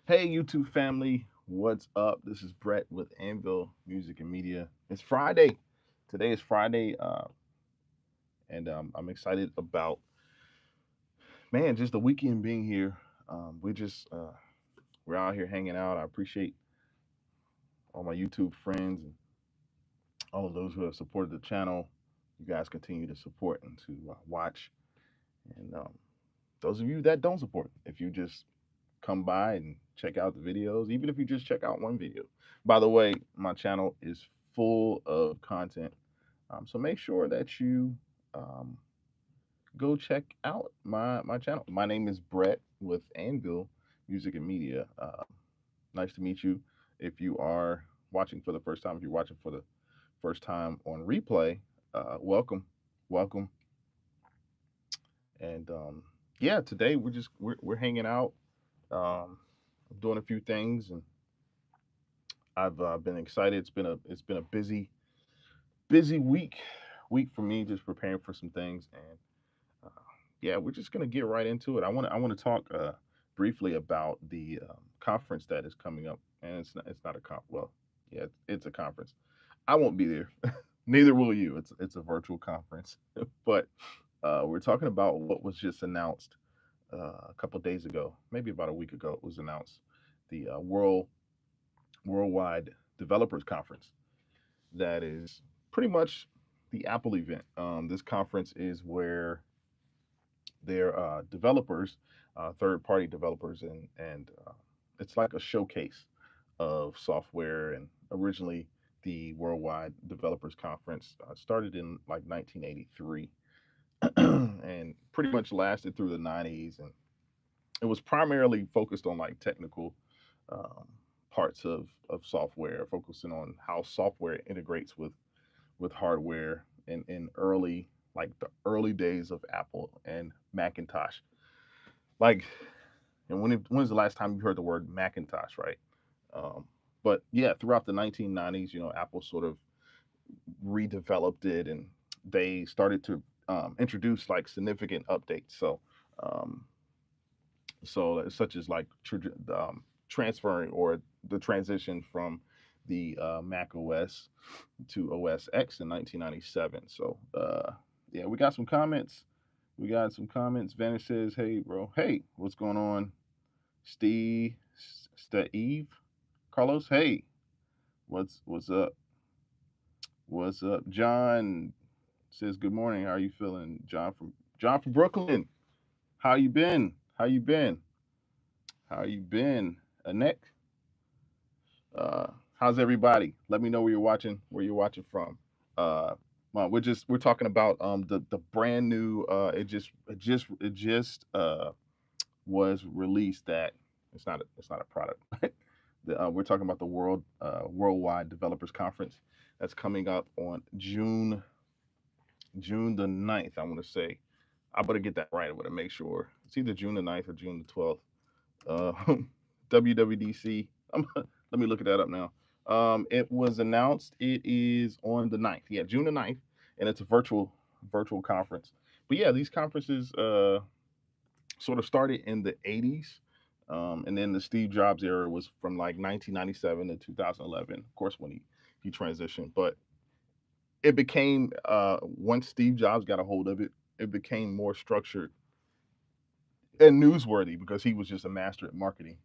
Hey, YouTube family, what's up? This is Brett with Anvil Music and Media. It's Friday. Today is Friday, and I'm excited about just the weekend being here. We're out here hanging out. I appreciate all my YouTube friends and all of those who have supported the channel. You guys continue to support and to watch, and those of you that don't support, if you just come by and check out the videos, even if you just check out one video. By the way, my channel is full of content, so make sure that you um, go check out my channel. My name is Brett with Anvil Music and Media. Nice to meet you. If you are watching for the first time, if you're watching for the first time on replay, welcome, welcome. And yeah, today we're hanging out, um, doing a few things, and I've been excited. It's been a busy week for me, just preparing for some things, and yeah, we're just gonna get right into it. I want to talk briefly about the conference that is coming up, and it's not a well, yeah, it's a conference. I won't be there. Neither will you. It's a virtual conference, but we're talking about what was just announced a couple days ago, maybe about a week ago. It was announced the Worldwide Developers Conference. That is pretty much the Apple event. This conference is where their developers, third-party developers, and it's like a showcase of software. And originally, the Worldwide Developers Conference started in like 1983, and pretty much lasted through the 90s, and it was primarily focused on like technical um, parts of software, focusing on how software integrates with hardware in early, like the early days of Apple and Macintosh. Like, and when's the last time you heard the word Macintosh, right? Um, but yeah, throughout the 1990s, Apple sort of redeveloped it, and they started to introduce like significant updates. Um, such as like transferring or the transition from the Mac OS to OS X in 1997. So yeah, we got some comments. We got some comments. Vanish says, "Hey, bro. Hey, what's going on?" Steve, Carlos. Hey, what's up? What's up? John says, "Good morning. How are you feeling?" John from Brooklyn. How you been? How you been? How you been? Anek. How's everybody? Let me know where you're watching from. Uh, we're talking about the brand new it just was released. That it's not a product. We're talking about the Worldwide Developers Conference that's coming up on June the 9th. I want to say I better get that right. I want to make sure it's either June the 9th or June the 12th. Uh, WWDC. Let me look that up now. It was announced. It is on the 9th. Yeah, June the 9th, and it's a virtual conference. But yeah, these conferences sort of started in the 80s. And then the Steve Jobs era was from like 1997 to 2011, of course, when he transitioned. But it became, once Steve Jobs got a hold of it, it became more structured and newsworthy because he was just a master at marketing.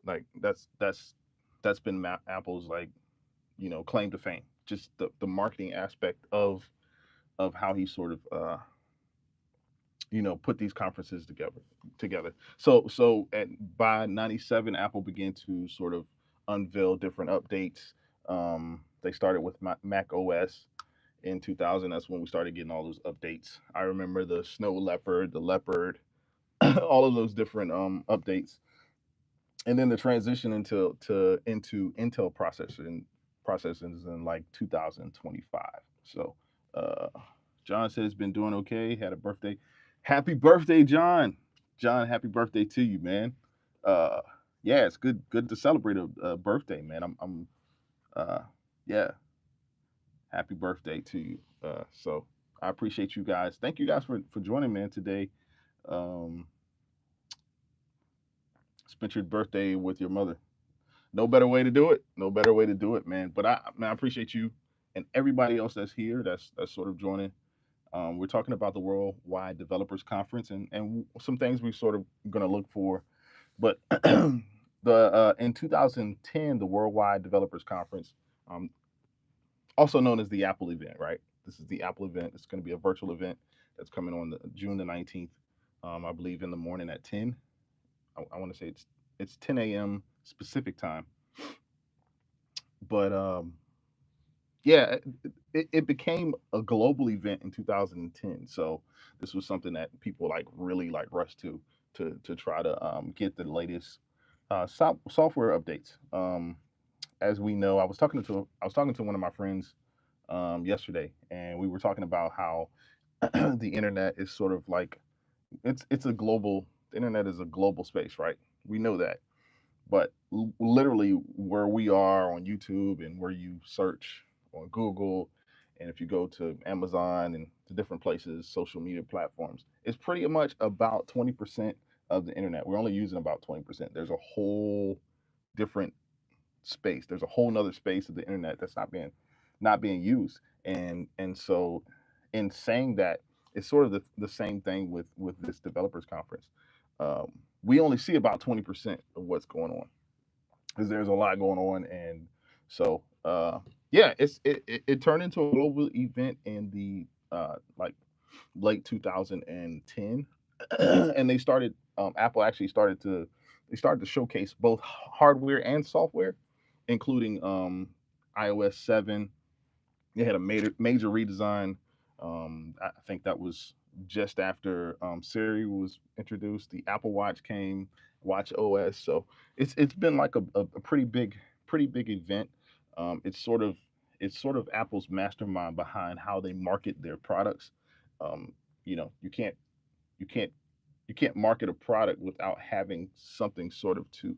Like that's been Apple's like claim to fame. Just the marketing aspect of how he sort of put these conferences together. So by 97, Apple began to sort of unveil different updates. They started with Mac OS in 2000. That's when we started getting all those updates. I remember the Snow Leopard, the Leopard, all of those different updates, and then the transition into Intel processors in like 2025. So uh, John says been doing okay. Had a birthday. Happy birthday, John. John, happy birthday to you, man. Uh, yeah, it's good to celebrate a birthday, man. I'm uh, yeah, happy birthday to you. So I appreciate you guys. Thank you guys for joining, man, today. Um, spent your birthday with your mother. No better way to do it. No better way to do it, man. But man, I appreciate you and everybody else that's here. That's sort of joining. We're talking about the Worldwide Developers Conference and some things we sort of going to look for. But the in 2010, the Worldwide Developers Conference, um, also known as the Apple event, right? This is the Apple event. It's going to be a virtual event that's coming on June the 19th, I believe, in the morning at 10. I want to say it's 10 a.m. specific time. But yeah, it became a global event in 2010. So this was something that people like really like rushed to try to get the latest software updates. As we know, I was talking to one of my friends yesterday, and we were talking about how the internet is sort of like it's a global. The internet is a global space, right? We know that, but literally where we are on YouTube and where you search on Google, and if you go to Amazon and to different places, social media platforms, it's pretty much about 20% of the internet. We're only using about 20%. There's a whole different space. There's a whole nother space of the internet that's not being used. And so in saying that, it's sort of the same thing with this developers conference. We only see about 20% of what's going on because there's a lot going on. And so yeah, it turned into a global event in the like late 2010. And they started Apple actually started to showcase both hardware and software, including iOS 7. They had a major redesign. I think that was just after Siri was introduced. The Apple Watch came, Watch OS. So it's been like a pretty big event. It's sort of Apple's mastermind behind how they market their products. Um, you can't you can't market a product without having something sort of to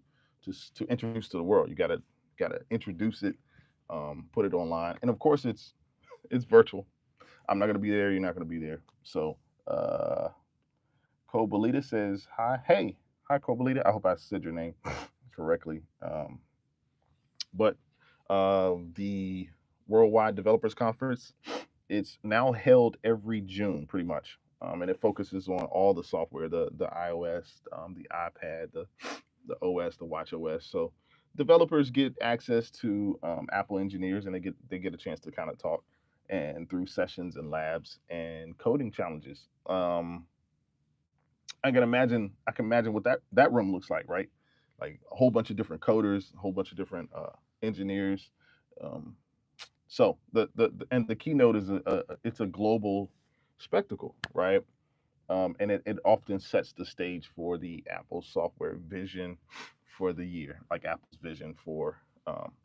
introduce to the world. You gotta introduce it, put it online, and of course it's virtual. I'm not gonna be there. You're not gonna be there. So uh, Cobalita says hi. Hey, hi Cobalita. I hope I said your name correctly. But the Worldwide Developers Conference, it's now held every June, pretty much, and it focuses on all the software, the iOS, the iPad, the OS, the Watch OS. So developers get access to Apple engineers, and they get a chance to kind of talk and through sessions and labs and coding challenges. I can imagine what that room looks like? Like a whole bunch of different coders, a whole bunch of different engineers. Um, so the keynote is it's a global spectacle, right? And it often sets the stage for the Apple software vision for the year, like Apple's vision for.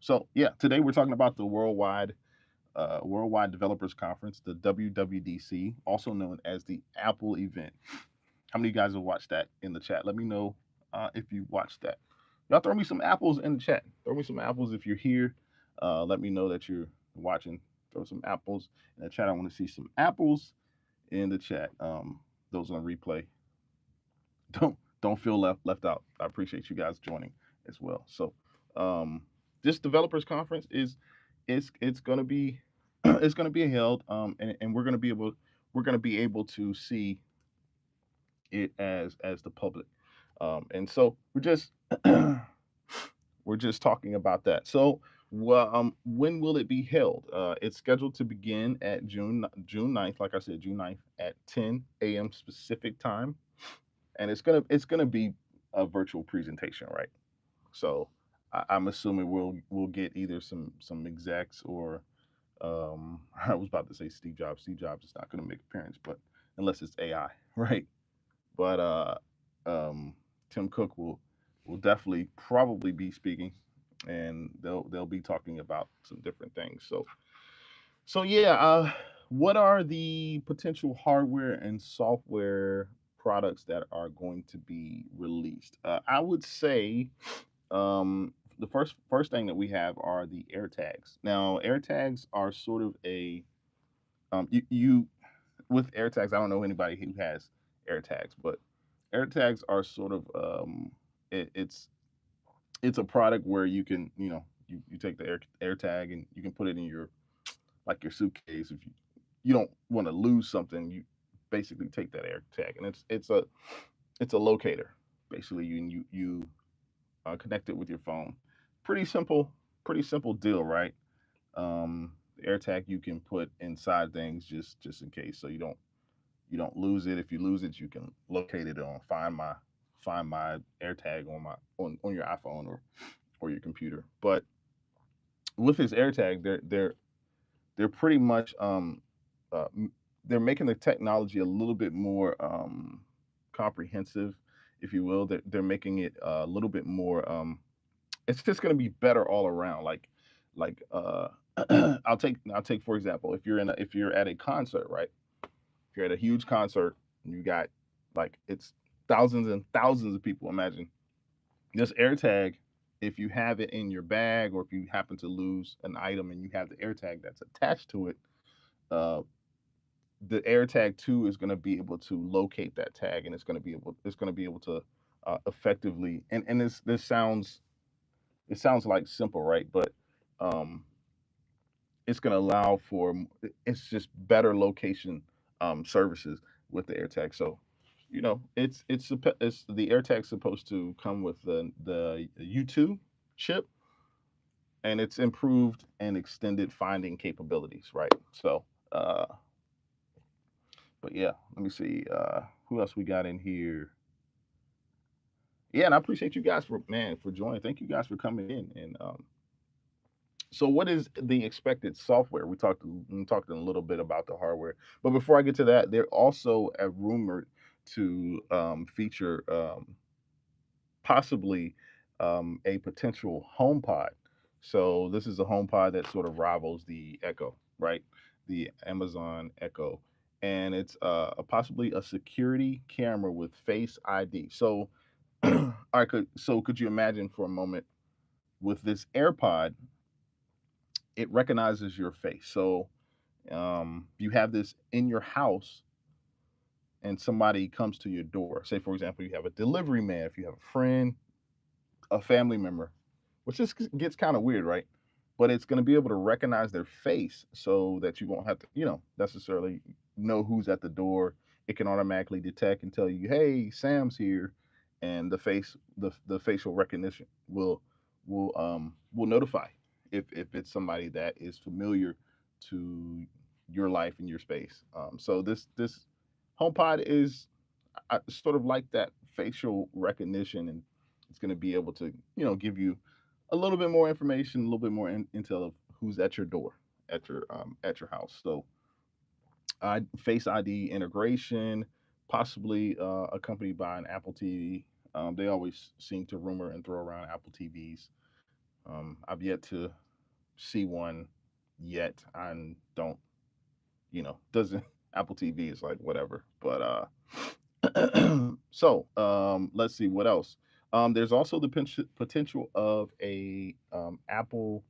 So yeah, today we're talking about the Worldwide Developers Conference, the WWDC, also known as the Apple event. How many of you guys have watched that in the chat? Let me know if you watched that. Y'all throw me some apples in the chat. Throw me some apples if you're here. Let me know that you're watching. Throw some apples in the chat. I want to see some apples in the chat. Those on replay, don't feel left out. I appreciate you guys joining as well. So um, this developers conference it's gonna be it's gonna be held, and we're gonna be able to see it as the public. And so we're just talking about that. So, well, when will it be held? It's scheduled to begin at June 9th, like I said, June 9th at 10 a.m. specific time, and it's gonna be a virtual presentation, right? So I'm assuming we'll get either some execs or I was about to say Steve Jobs. Steve Jobs is not gonna make appearance, but unless it's AI, right? But um, Tim Cook will definitely probably be speaking, and they'll be talking about some different things. So yeah, what are the potential hardware and software products that are going to be released? I would say the first thing that we have are the AirTags. Now, AirTags are sort of a you with AirTags. I don't know anybody who has AirTags, but AirTags are sort of it's a product where you can, you take the air tag and you can put it in your, like, your suitcase. If you don't want to lose something, you basically take that air tag, and it's a locator. Basically, you connect it with your phone. Pretty simple, pretty simple deal, right? The air tag you can put inside things just in case, so you don't lose it. If you lose it, you can locate it on Find My air tag on your iPhone or your computer. But with this air tag, they're pretty much uh, they're making the technology a little bit more comprehensive, if you will. They're making it a little bit more. It's just going to be better all around. Like I'll take for example, if you're at a concert, right? If you're at a huge concert and you got, like, it's thousands and thousands of people. Imagine this AirTag. If you have it in your bag, or if you happen to lose an item and you have the AirTag that's attached to it, uh, the AirTag 2 is going to be able to locate that tag, and it's going to be able to effectively, and this sounds, it sounds like simple, right? But um, it's going to allow for it's just better location services with the AirTag. So, it's the AirTag's supposed to come with the U2 chip, and it's improved and extended finding capabilities, right? So, but yeah, let me see who else we got in here. Yeah, and I appreciate you guys for joining. Thank you guys for coming in. And so, what is the expected software? We talked a little bit about the hardware, but before I get to that, they're also rumored to feature possibly a potential HomePod. So this is a HomePod that sort of rivals the Echo, right? The Amazon Echo, and it's possibly a security camera with Face ID. So, could you imagine for a moment, with this AirPod, it recognizes your face. So you have this in your house, and somebody comes to your door. Say, for example, you have a delivery man, if you have a friend, a family member, which just gets kind of weird, right? But it's going to be able to recognize their face, so that you won't have to, necessarily know who's at the door. It can automatically detect and tell you, "Hey, Sam's here," and the facial recognition will notify if it's somebody that is familiar to your life and your space. So this HomePod is sort of like that facial recognition, and it's going to be able to give you a little bit more information, a little bit more intel of who's at your door, at your house. So Face ID integration, possibly accompanied by an Apple TV. They always seem to rumor and throw around Apple TVs. I've yet to see one yet. I don't, doesn't Apple TV is like whatever. But so let's see what else. There's also the potential of the Apple,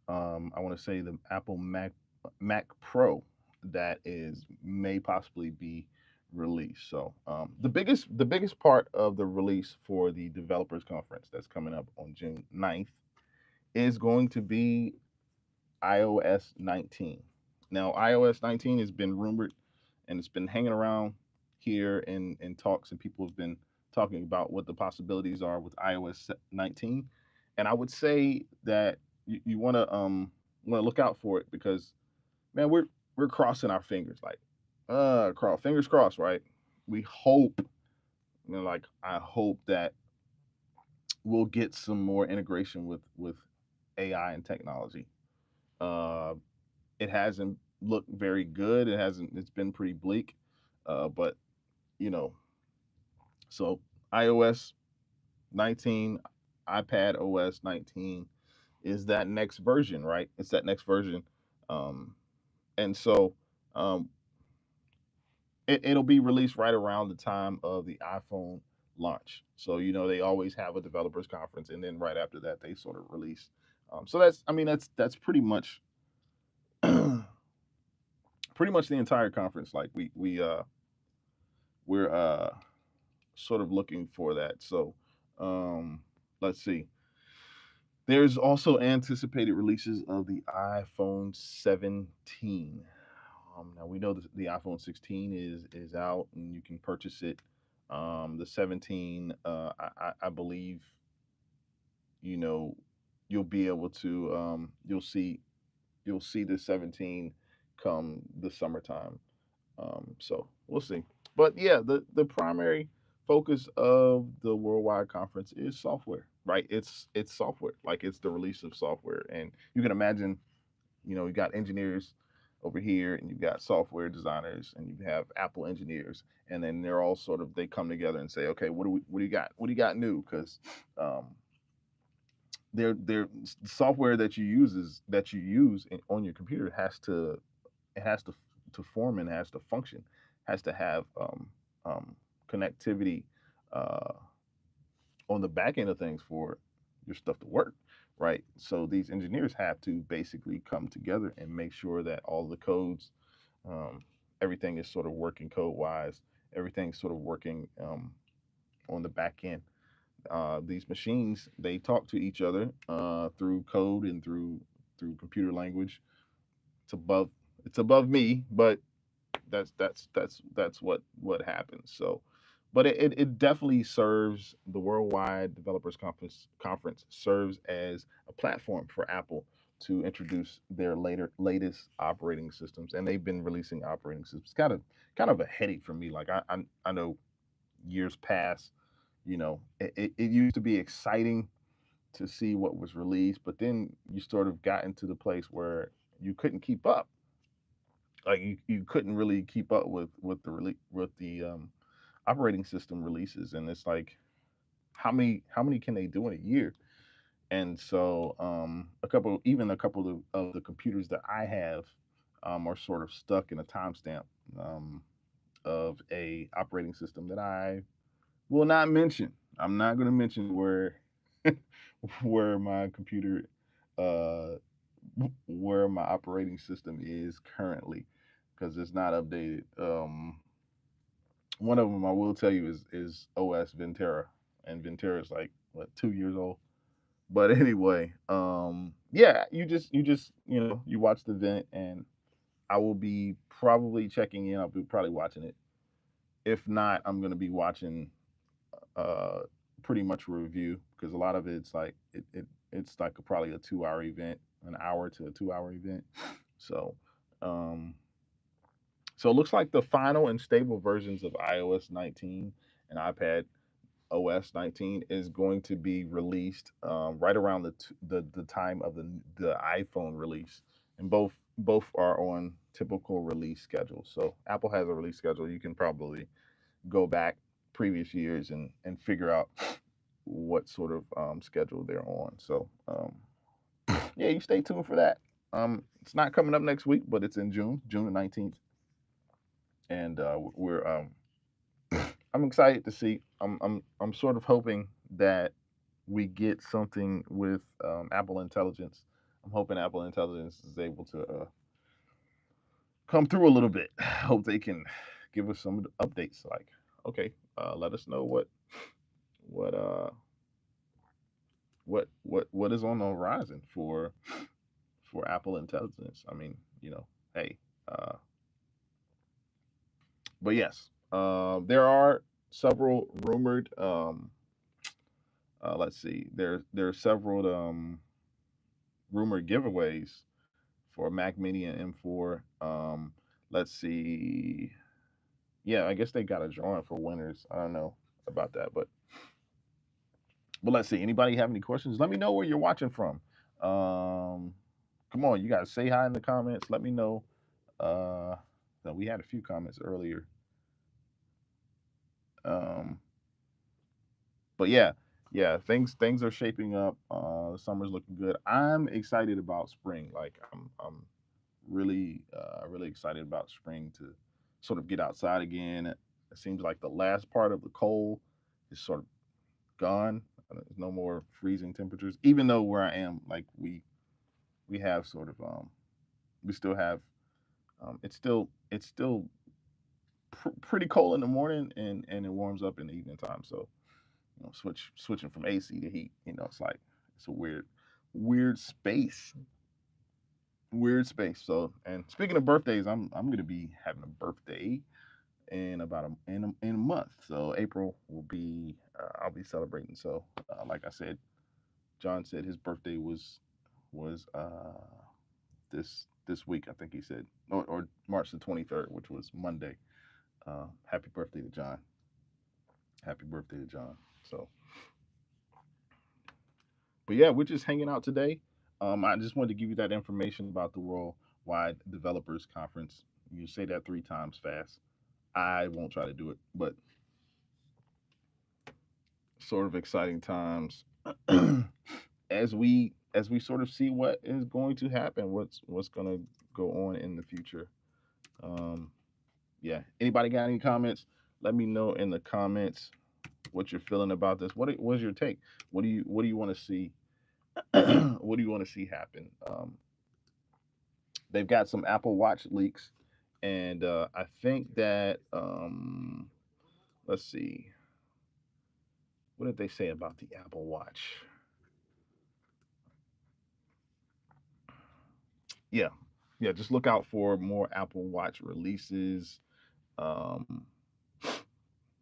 I want to say the Apple Mac Pro that is may possibly be released. So the biggest part of the release for the developers conference that's coming up on June 9th is going to be iOS 19. Now, iOS 19 has been rumored, and it's been hanging around here in talks, and people have been talking about what the possibilities are with iOS 19. And I would say that you want to look out for it, because, man, we're crossing our fingers, like, fingers crossed, right? We hope, like, I hope that we'll get some more integration with AI and technology. Uh, it hasn't looked very good. It's been pretty bleak. But you know, so iOS 19, iPad OS 19 is that next version, right? It's that next version. Um, and so um, it'll be released right around the time of the iPhone launch. So they always have a developers conference, and then right after that they sort of release. So that's pretty much the entire conference. Like we're sort of looking for that. So let's see. There's also anticipated releases of the iPhone 17. Now we know the iPhone 16 is out and you can purchase it. The 17, I believe, you know, you'll be able to you'll see the 17 come the summertime. So we'll see. But yeah, the primary focus of the worldwide conference is software, right? It's software, like it's the release of software, and you can imagine, you got engineers over here, and you've got software designers, and you have Apple engineers, and then they're all sort of they come together and say, okay, what do you got? What do you got new? Because um, they're software that you use on your computer has to form and has to function, has to have connectivity uh, on the back end of things for your stuff to work, right? So these engineers have to basically come together and make sure that all the codes, um, everything is sort of working code wise, everything's sort of working on the back end. These machines they talk to each other through code and through computer language. It's above it's above me, but that's what happens. So, but it definitely serves the Worldwide Developers Conference serves as a platform for Apple to introduce their latest operating systems, and they've been releasing operating systems. Kind of a headache for me. Like I know years past, it used to be exciting to see what was released, but then you sort of got into the place where you couldn't keep up. Like you couldn't really keep up with the operating system releases, and it's like how many can they do in a year? And so a couple of the computers that I have are sort of stuck in a timestamp um, of a operating system that I will not mention. I'm not going to mention where my computer uh, where my operating system is currently because it's not updated. One of them I will tell you is OS Ventura, and Ventura is like what 2 years old. But anyway, yeah, you just you watch the event, and I will be probably checking in. I'll be probably watching it. If not, I'm gonna be watching uh pretty much a review because a lot of it's like it's like probably a 2 hour event, an hour to a 2 hour event. So um so it looks like the final and stable versions of iOS 19 and iPad OS 19 is going to be released right around the time of the iPhone release, and both are on typical release schedules. So Apple has a release schedule. You can probably go back previous years and figure out what sort of schedule they're on. So yeah, you stay tuned for that. It's not coming up next week, but it's in June the 19th, and we're I'm excited to see. I'm sort of hoping that we get something with Apple Intelligence. I'm hoping Apple Intelligence is able to come through a little bit. Hope they can give us some updates. Like, okay, let us know what uh what is on the horizon for Apple Intelligence. I mean, hey, uh, but yes, there are several rumored. Let's see. There are several rumored giveaways for Mac Mini and M4. Let's see. Yeah, I guess they got a drawing for winners. I don't know about that, but let's see. Anybody have any questions? Let me know where you're watching from. Come on, you guys say hi in the comments. Let me know. Uh, we had a few comments earlier. Um, but yeah, things are shaping up. Summer's looking good. I'm excited about spring. Like I'm really excited about spring to sort of get outside again. It seems like the last part of the cold is sort of gone. There's no more freezing temperatures. Even though where I am, like we have sort of we still have it's still pretty cold in the morning, and it warms up in the evening time. So switching from AC to heat, it's like it's a weird space, weird space. So, and speaking of birthdays, I'm gonna be having a birthday in about in a month. So April will be I'll be celebrating. So like I said, John said his birthday was this week. I think he said or March the 23rd, which was Monday. Happy birthday to John. Happy birthday to John. So, but yeah, we're just hanging out today. I just wanted to give you that information about the Worldwide Developers Conference. You say that 3 times fast. I won't try to do it, but sort of exciting times as we sort of see what is going to happen, what's going to go on in the future. Um, yeah. Anybody got any comments? Let me know in the comments what you're feeling about this. What's your take? What do you want to see? What do you want to see happen? They've got some Apple Watch leaks, and I think that let's see, what did they say about the Apple Watch? Yeah, yeah. Just look out for more Apple Watch releases. Um,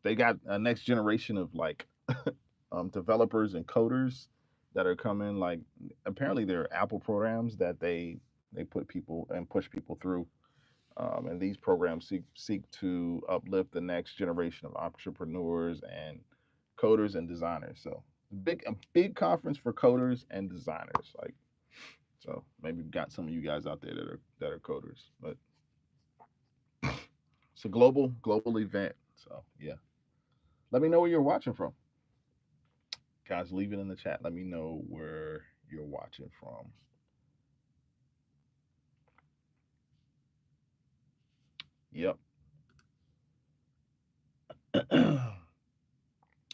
they got a next generation of like developers and coders that are coming. Like apparently, there are Apple programs that they put people and push people through. And these programs seek to uplift the next generation of entrepreneurs and coders and designers. So a big conference for coders and designers. Like so, maybe we've got some of you guys out there that are coders, but it's a global event. So yeah, let me know where you're watching from, guys. Leave it in the chat. Let me know where you're watching from. Yep.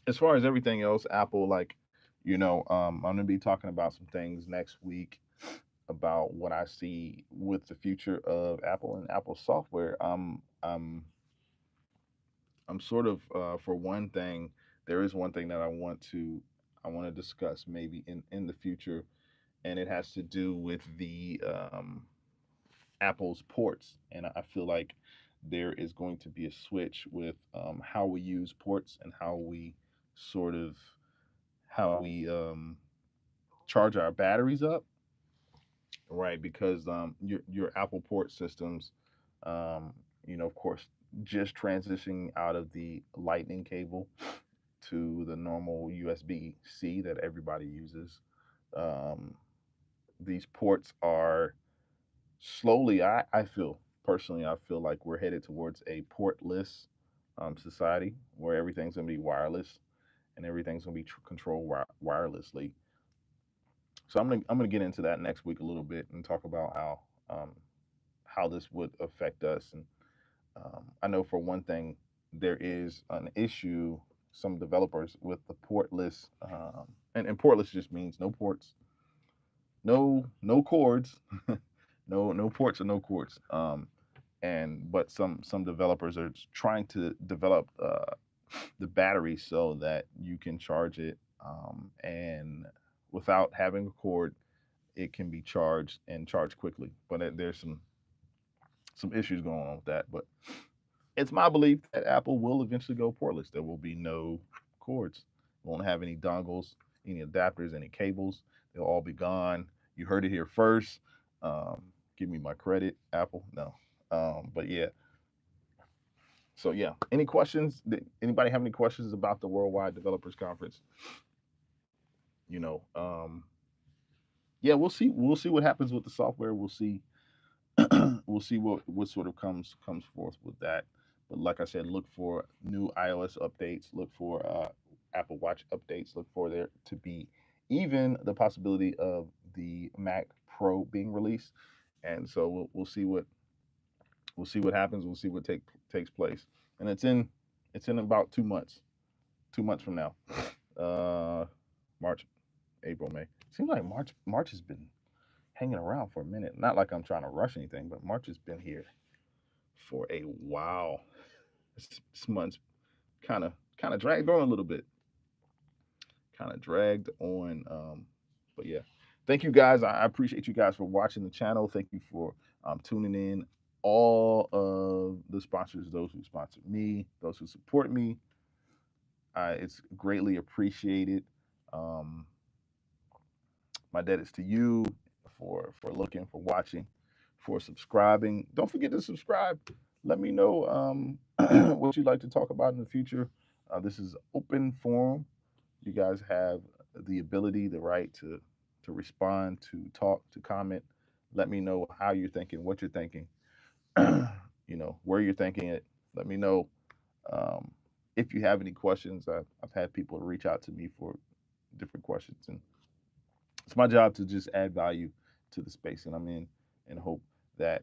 As far as everything else, Apple, like, I'm gonna be talking about some things next week about what I see with the future of Apple and Apple software. I'm sort of for one thing, there is one thing that I want to discuss maybe in the future, and it has to do with the Apple's ports, and I feel like there is going to be a switch with how we use ports and sort of how we charge our batteries up, right? Because your Apple port systems, of course, just transitioning out of the Lightning cable to the normal USB C that everybody uses. Um, these ports are slowly. I feel personally, I feel like we're headed towards a portless society where everything's gonna be wireless and everything's gonna be controlled wirelessly. So I'm gonna get into that next week a little bit and talk about how this would affect us. And I know for one thing there is an issue some developers with the portless, and portless just means no ports, no cords, no ports or no cords. And but some developers are trying to develop the battery so that you can charge it, and without having a cord, it can be charged and charged quickly. But there's some issues going on with that. But it's my belief that Apple will eventually go portless. There will be no cords. Won't have any dongles, any adapters, any cables. They'll all be gone. You heard it here first. Um, Give me my credit, Apple. No, but yeah. So yeah. Any questions? Anybody have any questions about the Worldwide Developers Conference? You know, yeah, we'll see. We'll see what happens with the software. We'll see. We'll see what sort of comes forth with that. But like I said, look for new iOS updates. Look for Apple Watch updates. Look for there to be even the possibility of the Mac Pro being released. And so we'll see what happens. We'll see what takes place. And it's in about 2 months. 2 months from now. March, April, May. Seems like March has been hanging around for a minute. Not like I'm trying to rush anything, but March has been here for a while. this month's kind of dragged on a little bit, kind of dragged on. But yeah, thank you guys. I appreciate you guys for watching the channel. Thank you for tuning in. All of the sponsors, those who sponsor me, those who support me, it's greatly appreciated. Um, my debt is to you for looking, for watching, for subscribing. Don't forget to subscribe. Let me know what you'd like to talk about in the future. This is open forum. You guys have the ability, the right to respond, to talk, to comment. Let me know how you're thinking, what you're thinking, where you're thinking it. Let me know um, if you have any questions. I've had people reach out to me for different questions, and it's my job to just add value to the space and I'm in, and hope that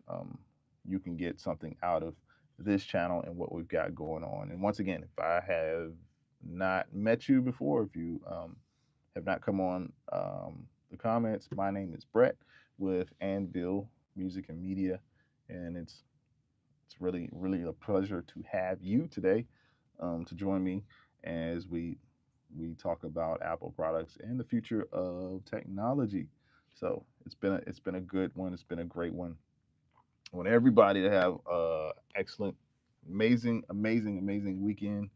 you can get something out of this channel and what we've got going on. And once again, if I have not met you before, if you have not come on the comments, my name is Brett with Anvil Music and Media, and it's really a pleasure to have you today to join me as we talk about Apple products and the future of technology. So it's been a good one. It's been a great one. I want everybody to have excellent, amazing weekend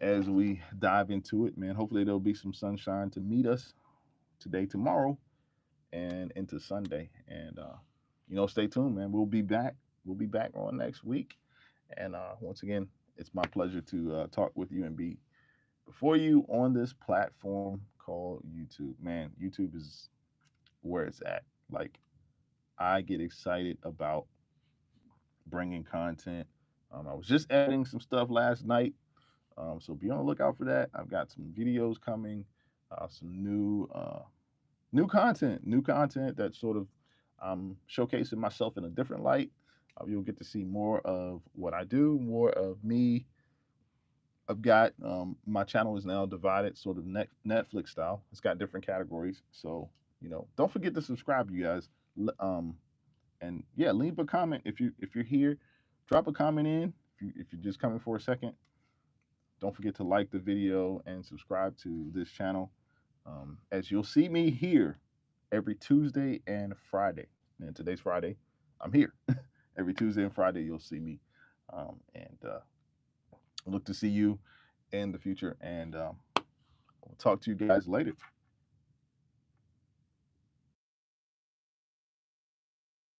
as we dive into it, man. Hopefully there'll be some sunshine to meet us today, tomorrow, and into Sunday. And stay tuned, man. We'll be back. We'll be back on next week. And once again, it's my pleasure to talk with you and be before you on this platform called YouTube. Man, YouTube is where it's at. Like, I get excited about bringing content. I was just editing some stuff last night, so be on the lookout for that. I've got some videos coming, some new content that sort of showcasing myself in a different light. You'll get to see more of what I do, more of me. I've got my channel is now divided sort of Netflix style. It's got different categories, so don't forget to subscribe, you guys. And yeah, leave a comment if you're here. Drop a comment in if you're just coming for a second. Don't forget to like the video and subscribe to this channel, as you'll see me here every Tuesday and Friday. And today's Friday, I'm here. Every Tuesday and Friday, you'll see me, and look to see you in the future. And we'll talk to you guys later.